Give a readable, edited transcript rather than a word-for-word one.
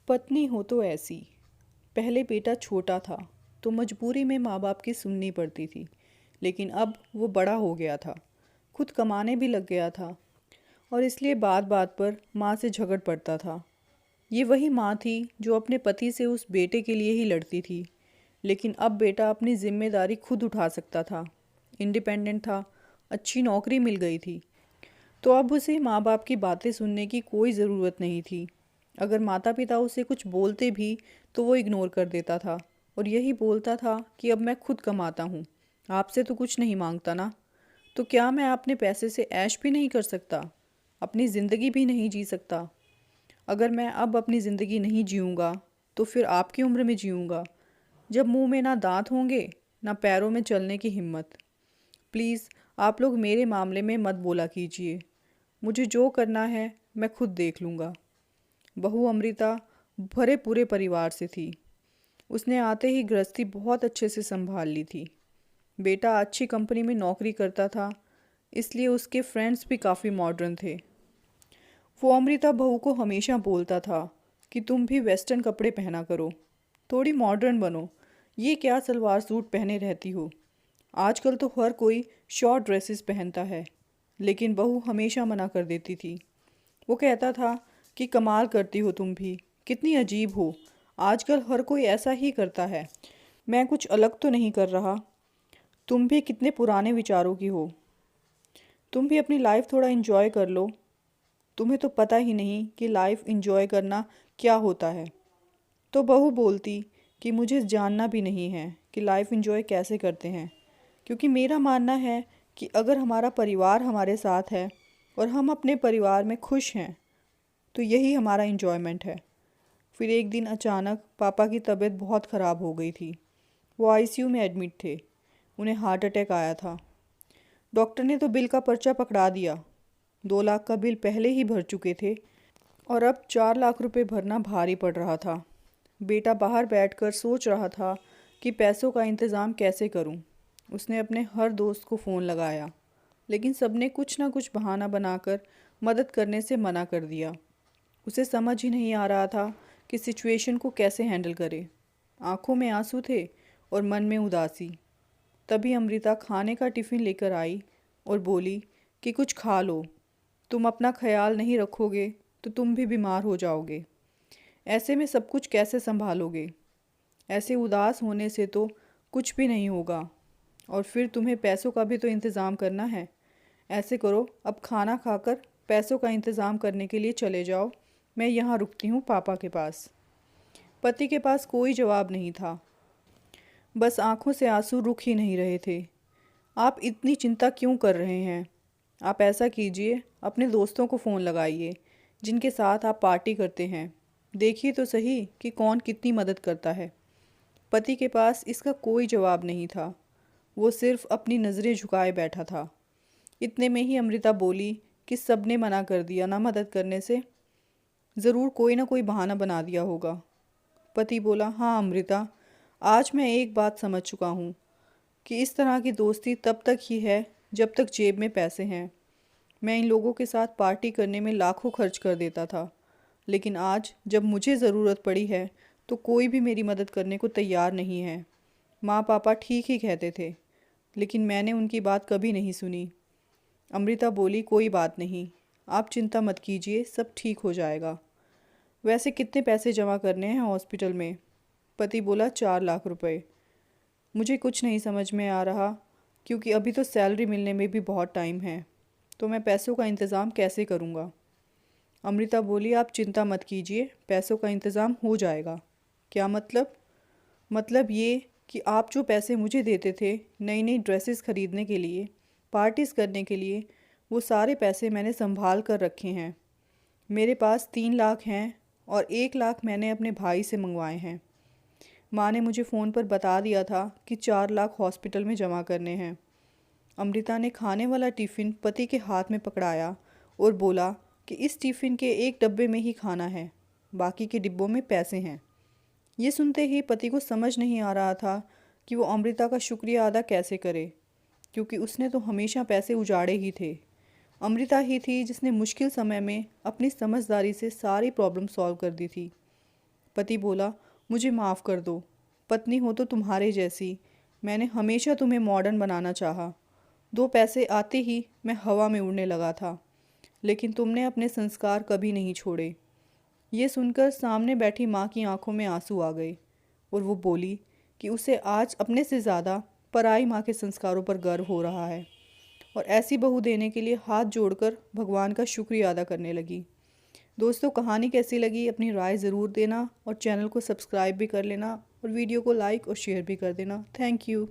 पत्नी हो तो ऐसी। पहले बेटा छोटा था तो मजबूरी में माँ बाप की सुननी पड़ती थी, लेकिन अब वो बड़ा हो गया था, खुद कमाने भी लग गया था और इसलिए बात बात पर माँ से झगड़ पड़ता था। ये वही माँ थी जो अपने पति से उस बेटे के लिए ही लड़ती थी, लेकिन अब बेटा अपनी जिम्मेदारी खुद उठा सकता था, इंडिपेंडेंट था, अच्छी नौकरी मिल गई थी, तो अब उसे माँ बाप की बातें सुनने की कोई ज़रूरत नहीं थी। अगर माता पिता उसे कुछ बोलते भी तो वो इग्नोर कर देता था और यही बोलता था कि अब मैं खुद कमाता हूँ, आपसे तो कुछ नहीं मांगता ना, तो क्या मैं अपने पैसे से ऐश भी नहीं कर सकता, अपनी ज़िंदगी भी नहीं जी सकता? अगर मैं अब अपनी ज़िंदगी नहीं जीऊँगा तो फिर आपकी उम्र में जीऊँगा, जब मुंह में ना दांत होंगे ना पैरों में चलने की हिम्मत। प्लीज़ आप लोग मेरे मामले में मत बोला कीजिए, मुझे जो करना है मैं खुद देख लूँगा। बहू अमृता भरे पूरे परिवार से थी। उसने आते ही गृहस्थी बहुत अच्छे से संभाल ली थी। बेटा अच्छी कंपनी में नौकरी करता था, इसलिए उसके फ्रेंड्स भी काफ़ी मॉडर्न थे। वो अमृता बहू को हमेशा बोलता था कि तुम भी वेस्टर्न कपड़े पहना करो, थोड़ी मॉडर्न बनो, ये क्या सलवार सूट पहने रहती हो, आजकल तो हर कोई शॉर्ट ड्रेसेस पहनता है। लेकिन बहू हमेशा मना कर देती थी। वो कहता था कि कमाल करती हो तुम भी, कितनी अजीब हो, आजकल हर कोई ऐसा ही करता है, मैं कुछ अलग तो नहीं कर रहा, तुम भी कितने पुराने विचारों की हो, तुम भी अपनी लाइफ थोड़ा इन्जॉय कर लो, तुम्हें तो पता ही नहीं कि लाइफ इन्जॉय करना क्या होता है। तो बहू बोलती कि मुझे जानना भी नहीं है कि लाइफ इन्जॉय कैसे करते हैं, क्योंकि मेरा मानना है कि अगर हमारा परिवार हमारे साथ है और हम अपने परिवार में खुश हैं तो यही हमारा इन्जॉयमेंट है। फिर एक दिन अचानक पापा की तबीयत बहुत ख़राब हो गई थी। वो आईसीयू में एडमिट थे, उन्हें हार्ट अटैक आया था। डॉक्टर ने तो बिल का पर्चा पकड़ा दिया, 2 लाख का बिल पहले ही भर चुके थे और अब 4 लाख रुपए भरना भारी पड़ रहा था। बेटा बाहर बैठकर सोच रहा था कि पैसों का इंतज़ाम कैसे करूं। उसने अपने हर दोस्त को फ़ोन लगाया, लेकिन सबने कुछ ना कुछ बहाना बनाकर मदद करने से मना कर दिया। उसे समझ ही नहीं आ रहा था कि सिचुएशन को कैसे हैंडल करे। आंखों में आंसू थे और मन में उदासी। तभी अमृता खाने का टिफ़िन लेकर आई और बोली कि कुछ खा लो, तुम अपना ख्याल नहीं रखोगे तो तुम भी बीमार हो जाओगे, ऐसे में सब कुछ कैसे संभालोगे, ऐसे उदास होने से तो कुछ भी नहीं होगा, और फिर तुम्हें पैसों का भी तो इंतज़ाम करना है। ऐसे करो, अब खाना खाकर पैसों का इंतज़ाम करने के लिए चले जाओ, मैं यहाँ रुकती हूँ पापा के पास। पति के पास कोई जवाब नहीं था, बस आंखों से आंसू रुक ही नहीं रहे थे। आप इतनी चिंता क्यों कर रहे हैं? आप ऐसा कीजिए, अपने दोस्तों को फ़ोन लगाइए जिनके साथ आप पार्टी करते हैं, देखिए तो सही कि कौन कितनी मदद करता है। पति के पास इसका कोई जवाब नहीं था, वो सिर्फ अपनी नज़रें झुकाए बैठा था। इतने में ही अमृता बोली कि सबने मना कर दिया ना मदद करने से, ज़रूर कोई ना कोई बहाना बना दिया होगा। पति बोला, हाँ अमृता, आज मैं एक बात समझ चुका हूँ कि इस तरह की दोस्ती तब तक ही है जब तक जेब में पैसे हैं। मैं इन लोगों के साथ पार्टी करने में लाखों खर्च कर देता था, लेकिन आज जब मुझे ज़रूरत पड़ी है तो कोई भी मेरी मदद करने को तैयार नहीं है। माँ पापा ठीक ही कहते थे, लेकिन मैंने उनकी बात कभी नहीं सुनी। अमृता बोली, कोई बात नहीं, आप चिंता मत कीजिए, सब ठीक हो जाएगा। वैसे कितने पैसे जमा करने हैं हॉस्पिटल में? पति बोला, 4 लाख रुपए। मुझे कुछ नहीं समझ में आ रहा, क्योंकि अभी तो सैलरी मिलने में भी बहुत टाइम है, तो मैं पैसों का इंतज़ाम कैसे करूँगा? अमृता बोली, आप चिंता मत कीजिए, पैसों का इंतज़ाम हो जाएगा। क्या मतलब? मतलब ये कि आप जो पैसे मुझे देते थे नई नई ड्रेसेस खरीदने के लिए, पार्टीज़ करने के लिए, वो सारे पैसे मैंने संभाल कर रखे हैं। मेरे पास 3 लाख हैं और 1 लाख मैंने अपने भाई से मंगवाए हैं। माँ ने मुझे फ़ोन पर बता दिया था कि 4 लाख हॉस्पिटल में जमा करने हैं। अमृता ने खाने वाला टिफ़िन पति के हाथ में पकड़ाया और बोला कि इस टिफ़िन के एक डब्बे में ही खाना है, बाकी के डिब्बों में पैसे हैं। ये सुनते ही पति को समझ नहीं आ रहा था कि वो अमृता का शुक्रिया अदा कैसे करे, क्योंकि उसने तो हमेशा पैसे उजाड़े ही थे। अमृता ही थी जिसने मुश्किल समय में अपनी समझदारी से सारी प्रॉब्लम सॉल्व कर दी थी। पति बोला, मुझे माफ़ कर दो, पत्नी हो तो तुम्हारे जैसी, मैंने हमेशा तुम्हें मॉडर्न बनाना चाहा। 2 पैसे आते ही मैं हवा में उड़ने लगा था, लेकिन तुमने अपने संस्कार कभी नहीं छोड़े। ये सुनकर सामने बैठी माँ की आंखों में आंसू आ गए और वो बोली कि उसे आज अपने से ज़्यादा पराई माँ के संस्कारों पर गर्व हो रहा है और ऐसी बहू देने के लिए हाथ जोड़कर भगवान का शुक्रिया अदा करने लगी। दोस्तों, कहानी कैसी लगी अपनी राय ज़रूर देना और चैनल को सब्सक्राइब भी कर लेना और वीडियो को लाइक और शेयर भी कर देना। Thank you.